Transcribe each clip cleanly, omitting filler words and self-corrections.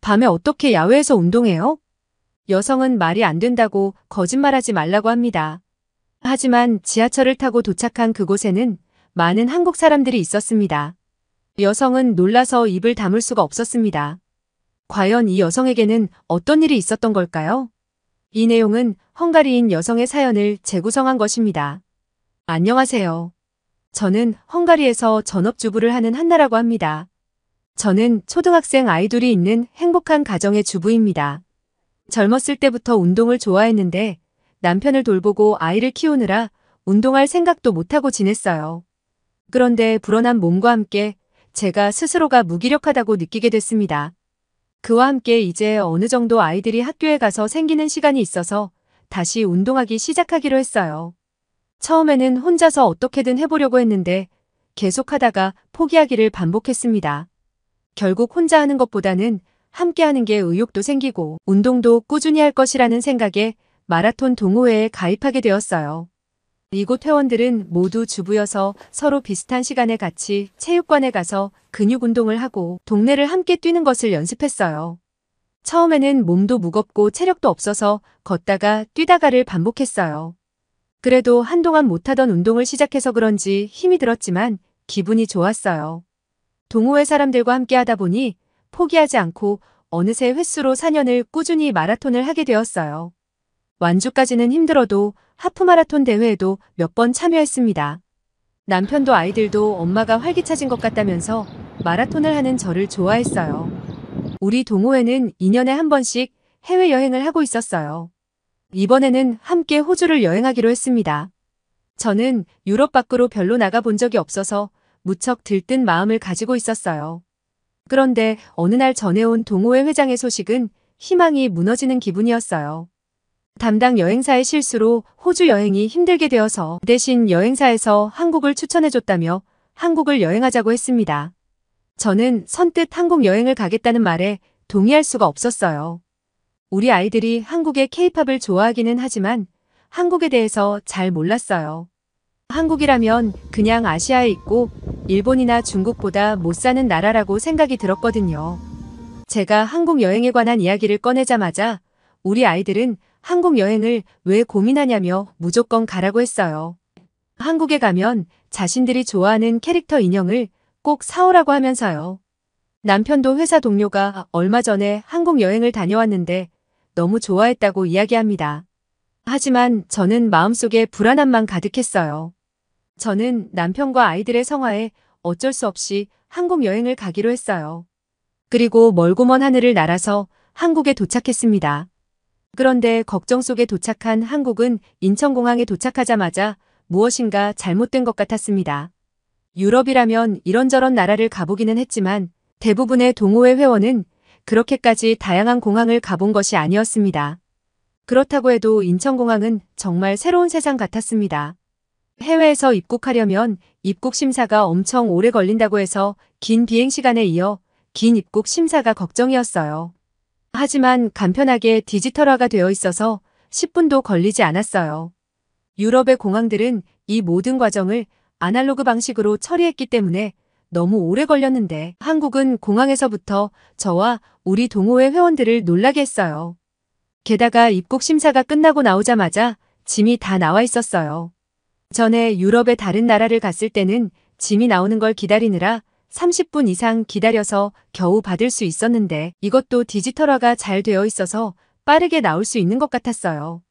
밤에 어떻게 야외에서 운동해요? 여성은 말이 안 된다고 거짓말하지 말라고 합니다. 하지만 지하철을 타고 도착한 그곳에는 많은 한국 사람들이 있었습니다. 여성은 놀라서 입을 다물 수가 없었습니다. 과연 이 여성에게는 어떤 일이 있었던 걸까요? 이 내용은 헝가리인 여성의 사연을 재구성한 것입니다. 안녕하세요. 저는 헝가리에서 전업주부를 하는 한나라고 합니다. 저는 초등학생 아이들이 있는 행복한 가정의 주부입니다. 젊었을 때부터 운동을 좋아했는데 남편을 돌보고 아이를 키우느라 운동할 생각도 못하고 지냈어요. 그런데 불어난 몸과 함께 제가 스스로가 무기력하다고 느끼게 됐습니다. 그와 함께 이제 어느 정도 아이들이 학교에 가서 생기는 시간이 있어서 다시 운동하기 시작하기로 했어요. 처음에는 혼자서 어떻게든 해보려고 했는데 계속하다가 포기하기를 반복했습니다. 결국 혼자 하는 것보다는 함께 하는 게 의욕도 생기고 운동도 꾸준히 할 것이라는 생각에 마라톤 동호회에 가입하게 되었어요. 이곳 회원들은 모두 주부여서 서로 비슷한 시간에 같이 체육관에 가서 근육 운동을 하고 동네를 함께 뛰는 것을 연습했어요. 처음에는 몸도 무겁고 체력도 없어서 걷다가 뛰다가를 반복했어요. 그래도 한동안 못하던 운동을 시작해서 그런지 힘이 들었지만 기분이 좋았어요. 동호회 사람들과 함께 하다 보니 포기하지 않고 어느새 횟수로 4년을 꾸준히 마라톤을 하게 되었어요. 완주까지는 힘들어도 하프마라톤 대회에도 몇 번 참여했습니다. 남편도 아이들도 엄마가 활기차진 것 같다면서 마라톤을 하는 저를 좋아했어요. 우리 동호회는 2년에 한 번씩 해외여행을 하고 있었어요. 이번에는 함께 호주를 여행하기로 했습니다. 저는 유럽 밖으로 별로 나가본 적이 없어서 무척 들뜬 마음을 가지고 있었어요. 그런데 어느 날 전해온 동호회 회장의 소식은 희망이 무너지는 기분이었어요. 담당 여행사의 실수로 호주 여행이 힘들게 되어서 대신 여행사에서 한국을 추천해줬다며 한국을 여행하자고 했습니다. 저는 선뜻 한국 여행을 가겠다는 말에 동의할 수가 없었어요. 우리 아이들이 한국의 케이팝을 좋아하기는 하지만 한국에 대해서 잘 몰랐어요. 한국이라면 그냥 아시아에 있고 일본이나 중국보다 못 사는 나라라고 생각이 들었거든요. 제가 한국 여행에 관한 이야기를 꺼내자마자 우리 아이들은 한국 여행을 왜 고민하냐며 무조건 가라고 했어요. 한국에 가면 자신들이 좋아하는 캐릭터 인형을 꼭 사오라고 하면서요. 남편도 회사 동료가 얼마 전에 한국 여행을 다녀왔는데 너무 좋아했다고 이야기합니다. 하지만 저는 마음속에 불안함만 가득했어요. 저는 남편과 아이들의 성화에 어쩔 수 없이 한국 여행을 가기로 했어요. 그리고 멀고 먼 하늘을 날아서 한국에 도착했습니다. 그런데 걱정 속에 도착한 한국은 인천공항에 도착하자마자 무엇인가 잘못된 것 같았습니다. 유럽이라면 이런저런 나라를 가보기는 했지만 대부분의 동호회 회원은 그렇게까지 다양한 공항을 가본 것이 아니었습니다. 그렇다고 해도 인천공항은 정말 새로운 세상 같았습니다. 해외에서 입국하려면 입국 심사가 엄청 오래 걸린다고 해서 긴 비행 시간에 이어 긴 입국 심사가 걱정이었어요. 하지만 간편하게 디지털화가 되어 있어서 10분도 걸리지 않았어요. 유럽의 공항들은 이 모든 과정을 아날로그 방식으로 처리했기 때문에 너무 오래 걸렸는데 한국은 공항에서부터 저와 우리 동호회 회원들을 놀라게 했어요. 게다가 입국 심사가 끝나고 나오자마자 짐이 다 나와 있었어요. 전에 유럽의 다른 나라를 갔을 때는 짐이 나오는 걸 기다리느라 30분 이상 기다려서 겨우 받을 수 있었는데 이것도 디지털화가 잘 되어 있어서 빠르게 나올 수 있는 것 같았어요.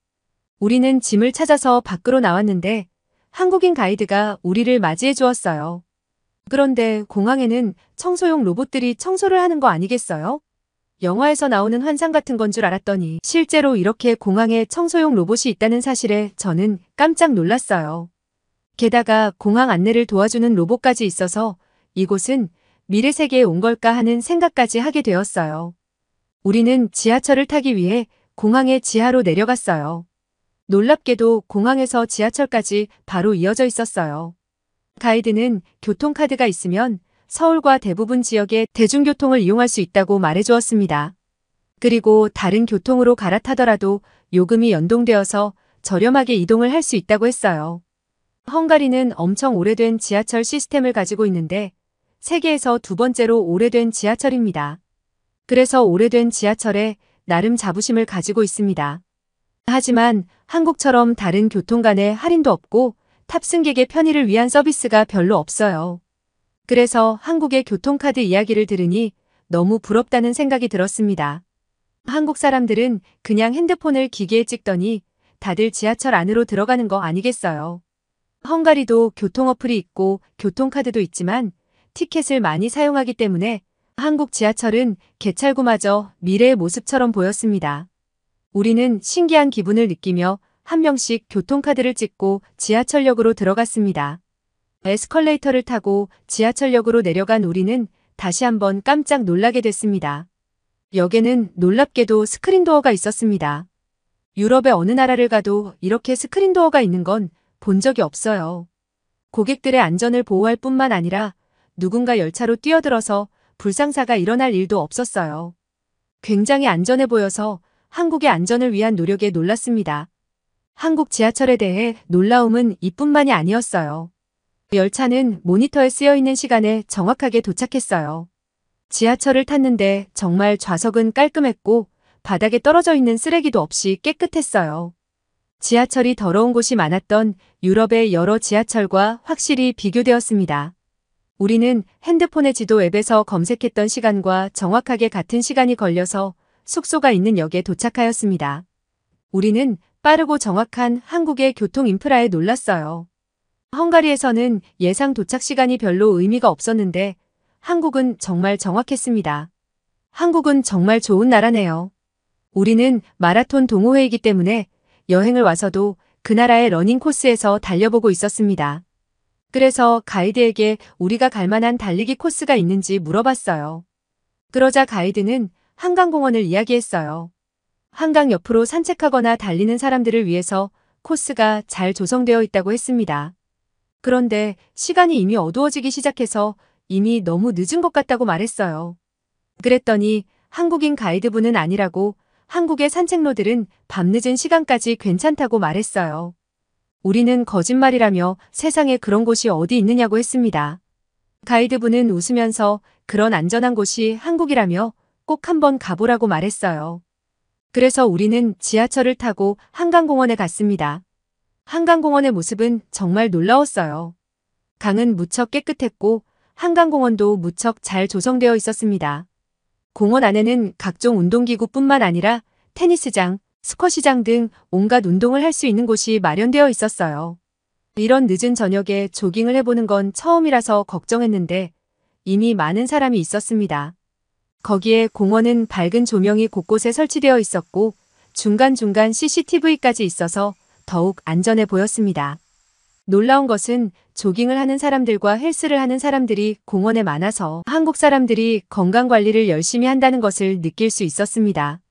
우리는 짐을 찾아서 밖으로 나왔는데 한국인 가이드가 우리를 맞이해 주었어요. 그런데 공항에는 청소용 로봇들이 청소를 하는 거 아니겠어요? 영화에서 나오는 환상 같은 건 줄 알았더니 실제로 이렇게 공항에 청소용 로봇이 있다는 사실에 저는 깜짝 놀랐어요. 게다가 공항 안내를 도와주는 로봇까지 있어서 이곳은 미래 세계에 온 걸까 하는 생각까지 하게 되었어요. 우리는 지하철을 타기 위해 공항의 지하로 내려갔어요. 놀랍게도 공항에서 지하철까지 바로 이어져 있었어요. 가이드는 교통카드가 있으면 서울과 대부분 지역의 대중교통을 이용할 수 있다고 말해주었습니다. 그리고 다른 교통으로 갈아타더라도 요금이 연동되어서 저렴하게 이동을 할 수 있다고 했어요. 헝가리는 엄청 오래된 지하철 시스템을 가지고 있는데 세계에서 두 번째로 오래된 지하철입니다. 그래서 오래된 지하철에 나름 자부심을 가지고 있습니다. 하지만 한국처럼 다른 교통 간의 할인도 없고 탑승객의 편의를 위한 서비스가 별로 없어요. 그래서 한국의 교통카드 이야기를 들으니 너무 부럽다는 생각이 들었습니다. 한국 사람들은 그냥 핸드폰을 기계에 찍더니 다들 지하철 안으로 들어가는 거 아니겠어요. 헝가리도 교통 어플이 있고 교통카드도 있지만 티켓을 많이 사용하기 때문에 한국 지하철은 개찰구마저 미래의 모습처럼 보였습니다. 우리는 신기한 기분을 느끼며 한 명씩 교통카드를 찍고 지하철역으로 들어갔습니다. 에스컬레이터를 타고 지하철역으로 내려간 우리는 다시 한번 깜짝 놀라게 됐습니다. 역에는 놀랍게도 스크린도어가 있었습니다. 유럽의 어느 나라를 가도 이렇게 스크린도어가 있는 건 본 적이 없어요. 고객들의 안전을 보호할 뿐만 아니라 누군가 열차로 뛰어들어서 불상사가 일어날 일도 없었어요. 굉장히 안전해 보여서 한국의 안전을 위한 노력에 놀랐습니다. 한국 지하철에 대해 놀라움은 이뿐만이 아니었어요. 열차는 모니터에 쓰여있는 시간에 정확하게 도착했어요. 지하철을 탔는데 정말 좌석은 깔끔했고 바닥에 떨어져 있는 쓰레기도 없이 깨끗했어요. 지하철이 더러운 곳이 많았던 유럽의 여러 지하철과 확실히 비교되었습니다. 우리는 핸드폰의 지도 앱에서 검색했던 시간과 정확하게 같은 시간이 걸려서 숙소가 있는 역에 도착하였습니다. 우리는 빠르고 정확한 한국의 교통 인프라에 놀랐어요. 헝가리에서는 예상 도착 시간이 별로 의미가 없었는데 한국은 정말 정확했습니다. 한국은 정말 좋은 나라네요. 우리는 마라톤 동호회이기 때문에 여행을 와서도 그 나라의 러닝 코스에서 달려보고 있었습니다. 그래서 가이드에게 우리가 갈 만한 달리기 코스가 있는지 물어봤어요. 그러자 가이드는 한강공원을 이야기했어요. 한강 옆으로 산책하거나 달리는 사람들을 위해서 코스가 잘 조성되어 있다고 했습니다. 그런데 시간이 이미 어두워지기 시작해서 이미 너무 늦은 것 같다고 말했어요. 그랬더니 한국인 가이드분은 아니라고 한국의 산책로들은 밤늦은 시간까지 괜찮다고 말했어요. 우리는 거짓말이라며 세상에 그런 곳이 어디 있느냐고 했습니다. 가이드분은 웃으면서 그런 안전한 곳이 한국이라며 꼭 한번 가보라고 말했어요. 그래서 우리는 지하철을 타고 한강공원에 갔습니다. 한강공원의 모습은 정말 놀라웠어요. 강은 무척 깨끗했고 한강공원도 무척 잘 조성되어 있었습니다. 공원 안에는 각종 운동기구뿐만 아니라 테니스장, 스쿼시장 등 온갖 운동을 할 수 있는 곳이 마련되어 있었어요. 이런 늦은 저녁에 조깅을 해보는 건 처음이라서 걱정했는데 이미 많은 사람이 있었습니다. 거기에 공원은 밝은 조명이 곳곳에 설치되어 있었고 중간중간 CCTV까지 있어서 더욱 안전해 보였습니다. 놀라운 것은 조깅을 하는 사람들과 헬스를 하는 사람들이 공원에 많아서 한국 사람들이 건강관리를 열심히 한다는 것을 느낄 수 있었습니다.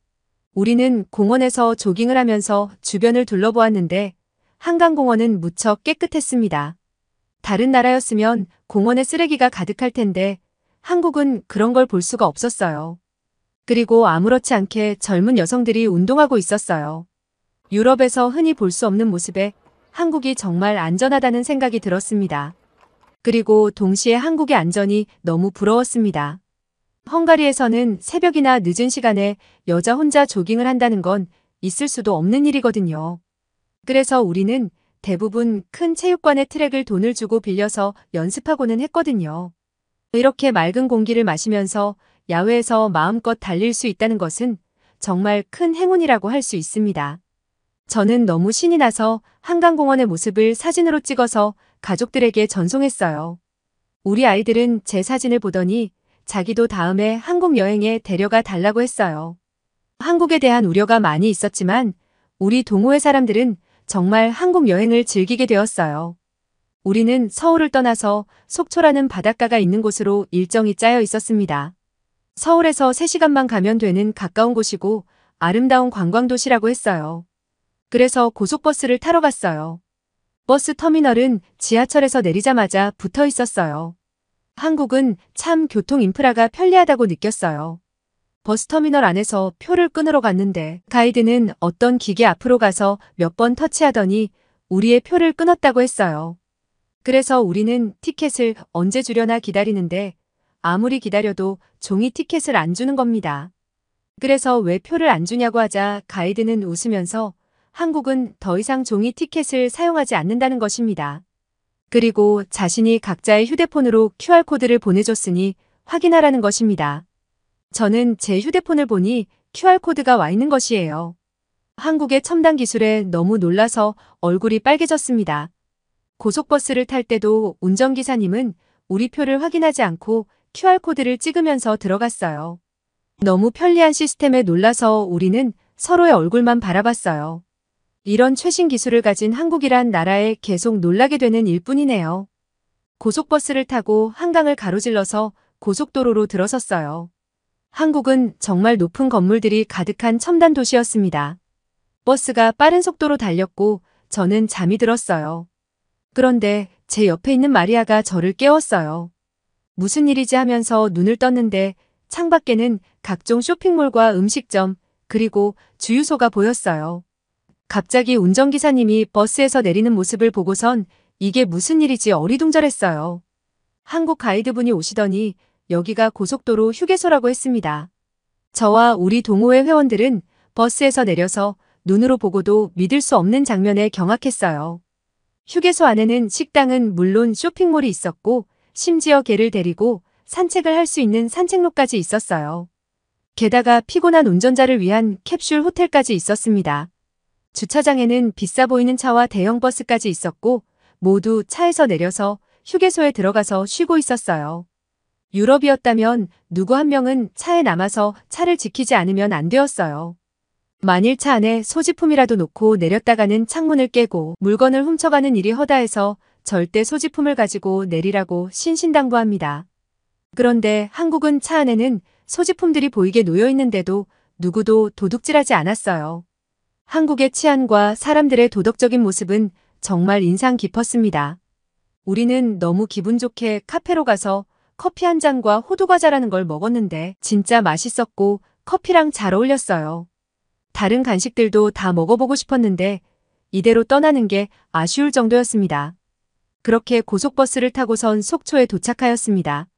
우리는 공원에서 조깅을 하면서 주변을 둘러보았는데 한강공원은 무척 깨끗했습니다. 다른 나라였으면 공원에 쓰레기가 가득할 텐데 한국은 그런 걸 볼 수가 없었어요. 그리고 아무렇지 않게 젊은 여성들이 운동하고 있었어요. 유럽에서 흔히 볼 수 없는 모습에 한국이 정말 안전하다는 생각이 들었습니다. 그리고 동시에 한국의 안전이 너무 부러웠습니다. 헝가리에서는 새벽이나 늦은 시간에 여자 혼자 조깅을 한다는 건 있을 수도 없는 일이거든요. 그래서 우리는 대부분 큰 체육관의 트랙을 돈을 주고 빌려서 연습하고는 했거든요. 이렇게 맑은 공기를 마시면서 야외에서 마음껏 달릴 수 있다는 것은 정말 큰 행운이라고 할 수 있습니다. 저는 너무 신이 나서 한강공원의 모습을 사진으로 찍어서 가족들에게 전송했어요. 우리 아이들은 제 사진을 보더니 자기도 다음에 한국 여행에 데려가 달라고 했어요. 한국에 대한 우려가 많이 있었지만 우리 동호회 사람들은 정말 한국 여행을 즐기게 되었어요. 우리는 서울을 떠나서 속초라는 바닷가가 있는 곳으로 일정이 짜여 있었습니다. 서울에서 3시간만 가면 되는 가까운 곳이고 아름다운 관광도시라고 했어요. 그래서 고속버스를 타러 갔어요. 버스 터미널은 지하철에서 내리자마자 붙어 있었어요. 한국은 참 교통 인프라가 편리하다고 느꼈어요. 버스터미널 안에서 표를 끊으러 갔는데 가이드는 어떤 기계 앞으로 가서 몇 번 터치하더니 우리의 표를 끊었다고 했어요. 그래서 우리는 티켓을 언제 주려나 기다리는데 아무리 기다려도 종이 티켓을 안 주는 겁니다. 그래서 왜 표를 안 주냐고 하자 가이드는 웃으면서 한국은 더 이상 종이 티켓을 사용하지 않는다는 것입니다. 그리고 자신이 각자의 휴대폰으로 QR코드를 보내줬으니 확인하라는 것입니다. 저는 제 휴대폰을 보니 QR코드가 와 있는 것이에요. 한국의 첨단 기술에 너무 놀라서 얼굴이 빨개졌습니다. 고속버스를 탈 때도 운전기사님은 우리 표를 확인하지 않고 QR코드를 찍으면서 들어갔어요. 너무 편리한 시스템에 놀라서 우리는 서로의 얼굴만 바라봤어요. 이런 최신 기술을 가진 한국이란 나라에 계속 놀라게 되는 일뿐이네요. 고속버스를 타고 한강을 가로질러서 고속도로로 들어섰어요. 한국은 정말 높은 건물들이 가득한 첨단 도시였습니다. 버스가 빠른 속도로 달렸고 저는 잠이 들었어요. 그런데 제 옆에 있는 마리아가 저를 깨웠어요. 무슨 일이지 하면서 눈을 떴는데 창밖에는 각종 쇼핑몰과 음식점, 그리고 주유소가 보였어요. 갑자기 운전기사님이 버스에서 내리는 모습을 보고선 이게 무슨 일이지 어리둥절했어요. 한국 가이드분이 오시더니 여기가 고속도로 휴게소라고 했습니다. 저와 우리 동호회 회원들은 버스에서 내려서 눈으로 보고도 믿을 수 없는 장면에 경악했어요. 휴게소 안에는 식당은 물론 쇼핑몰이 있었고 심지어 개를 데리고 산책을 할 수 있는 산책로까지 있었어요. 게다가 피곤한 운전자를 위한 캡슐 호텔까지 있었습니다. 주차장에는 비싸 보이는 차와 대형 버스까지 있었고 모두 차에서 내려서 휴게소에 들어가서 쉬고 있었어요. 유럽이었다면 누구 한 명은 차에 남아서 차를 지키지 않으면 안 되었어요. 만일 차 안에 소지품이라도 놓고 내렸다가는 창문을 깨고 물건을 훔쳐가는 일이 허다해서 절대 소지품을 가지고 내리라고 신신당부합니다. 그런데 한국은 차 안에는 소지품들이 보이게 놓여 있는데도 누구도 도둑질하지 않았어요. 한국의 치안과 사람들의 도덕적인 모습은 정말 인상 깊었습니다. 우리는 너무 기분 좋게 카페로 가서 커피 한 잔과 호두과자라는 걸 먹었는데 진짜 맛있었고 커피랑 잘 어울렸어요. 다른 간식들도 다 먹어보고 싶었는데 이대로 떠나는 게 아쉬울 정도였습니다. 그렇게 고속버스를 타고선 속초에 도착하였습니다.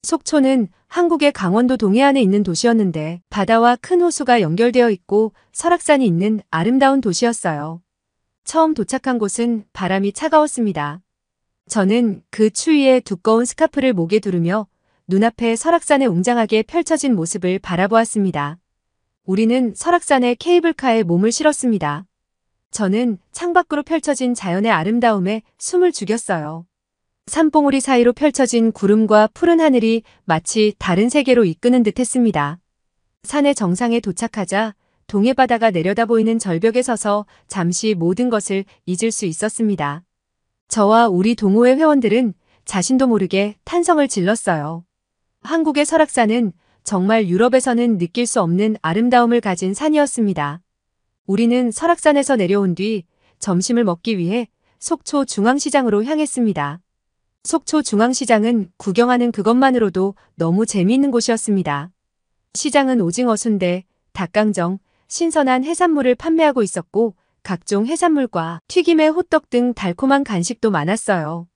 속초는 한국의 강원도 동해안에 있는 도시였는데 바다와 큰 호수가 연결되어 있고 설악산이 있는 아름다운 도시였어요. 처음 도착한 곳은 바람이 차가웠습니다. 저는 그 추위에 두꺼운 스카프를 목에 두르며 눈앞에 설악산의 웅장하게 펼쳐진 모습을 바라보았습니다. 우리는 설악산의 케이블카에 몸을 실었습니다. 저는 창밖으로 펼쳐진 자연의 아름다움에 숨을 죽였어요. 산봉우리 사이로 펼쳐진 구름과 푸른 하늘이 마치 다른 세계로 이끄는 듯 했습니다. 산의 정상에 도착하자 동해바다가 내려다 보이는 절벽에 서서 잠시 모든 것을 잊을 수 있었습니다. 저와 우리 동호회 회원들은 자신도 모르게 탄성을 질렀어요. 한국의 설악산은 정말 유럽에서는 느낄 수 없는 아름다움을 가진 산이었습니다. 우리는 설악산에서 내려온 뒤 점심을 먹기 위해 속초 중앙시장으로 향했습니다. 속초 중앙시장은 구경하는 그것만으로도 너무 재미있는 곳이었습니다. 시장은 오징어 순대, 닭강정, 신선한 해산물을 판매하고 있었고 각종 해산물과 튀김의 호떡 등 달콤한 간식도 많았어요.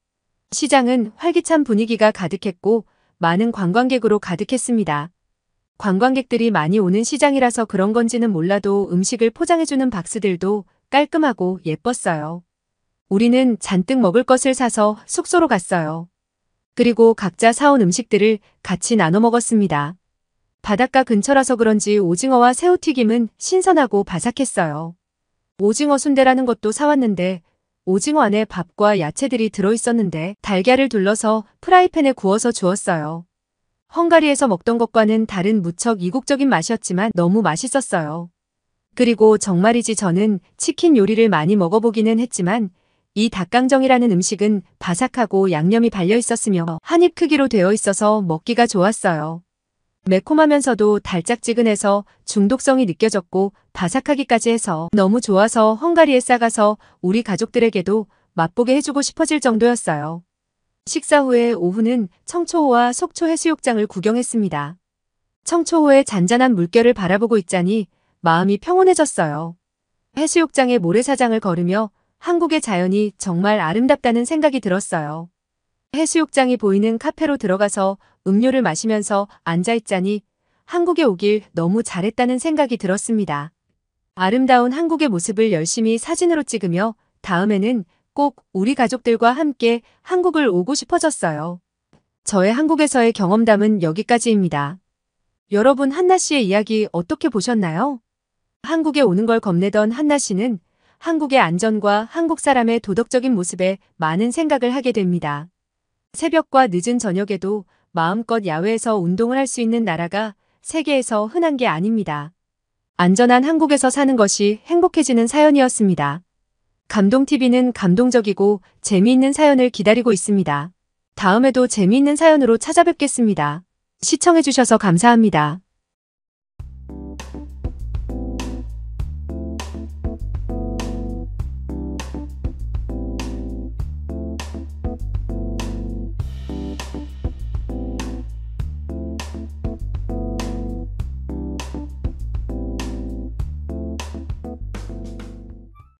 시장은 활기찬 분위기가 가득했고 많은 관광객으로 가득했습니다. 관광객들이 많이 오는 시장이라서 그런 건지는 몰라도 음식을 포장해주는 박스들도 깔끔하고 예뻤어요. 우리는 잔뜩 먹을 것을 사서 숙소로 갔어요. 그리고 각자 사온 음식들을 같이 나눠 먹었습니다. 바닷가 근처라서 그런지 오징어와 새우튀김은 신선하고 바삭했어요. 오징어 순대라는 것도 사왔는데 오징어 안에 밥과 야채들이 들어있었는데 달걀을 둘러서 프라이팬에 구워서 주었어요. 헝가리에서 먹던 것과는 다른 무척 이국적인 맛이었지만 너무 맛있었어요. 그리고 정말이지 저는 치킨 요리를 많이 먹어보기는 했지만 이 닭강정이라는 음식은 바삭하고 양념이 발려 있었으며 한 입 크기로 되어 있어서 먹기가 좋았어요. 매콤하면서도 달짝지근해서 중독성이 느껴졌고 바삭하기까지 해서 너무 좋아서 헝가리에 싸가서 우리 가족들에게도 맛보게 해주고 싶어질 정도였어요. 식사 후에 오후는 청초호와 속초 해수욕장을 구경했습니다. 청초호의 잔잔한 물결을 바라보고 있자니 마음이 평온해졌어요. 해수욕장의 모래사장을 걸으며 한국의 자연이 정말 아름답다는 생각이 들었어요. 해수욕장이 보이는 카페로 들어가서 음료를 마시면서 앉아있자니 한국에 오길 너무 잘했다는 생각이 들었습니다. 아름다운 한국의 모습을 열심히 사진으로 찍으며 다음에는 꼭 우리 가족들과 함께 한국을 오고 싶어졌어요. 저의 한국에서의 경험담은 여기까지입니다. 여러분 한나 씨의 이야기 어떻게 보셨나요? 한국에 오는 걸 겁내던 한나 씨는 한국의 안전과 한국 사람의 도덕적인 모습에 많은 생각을 하게 됩니다. 새벽과 늦은 저녁에도 마음껏 야외에서 운동을 할 수 있는 나라가 세계에서 흔한 게 아닙니다. 안전한 한국에서 사는 것이 행복해지는 사연이었습니다. 감동TV는 감동적이고 재미있는 사연을 기다리고 있습니다. 다음에도 재미있는 사연으로 찾아뵙겠습니다. 시청해주셔서 감사합니다.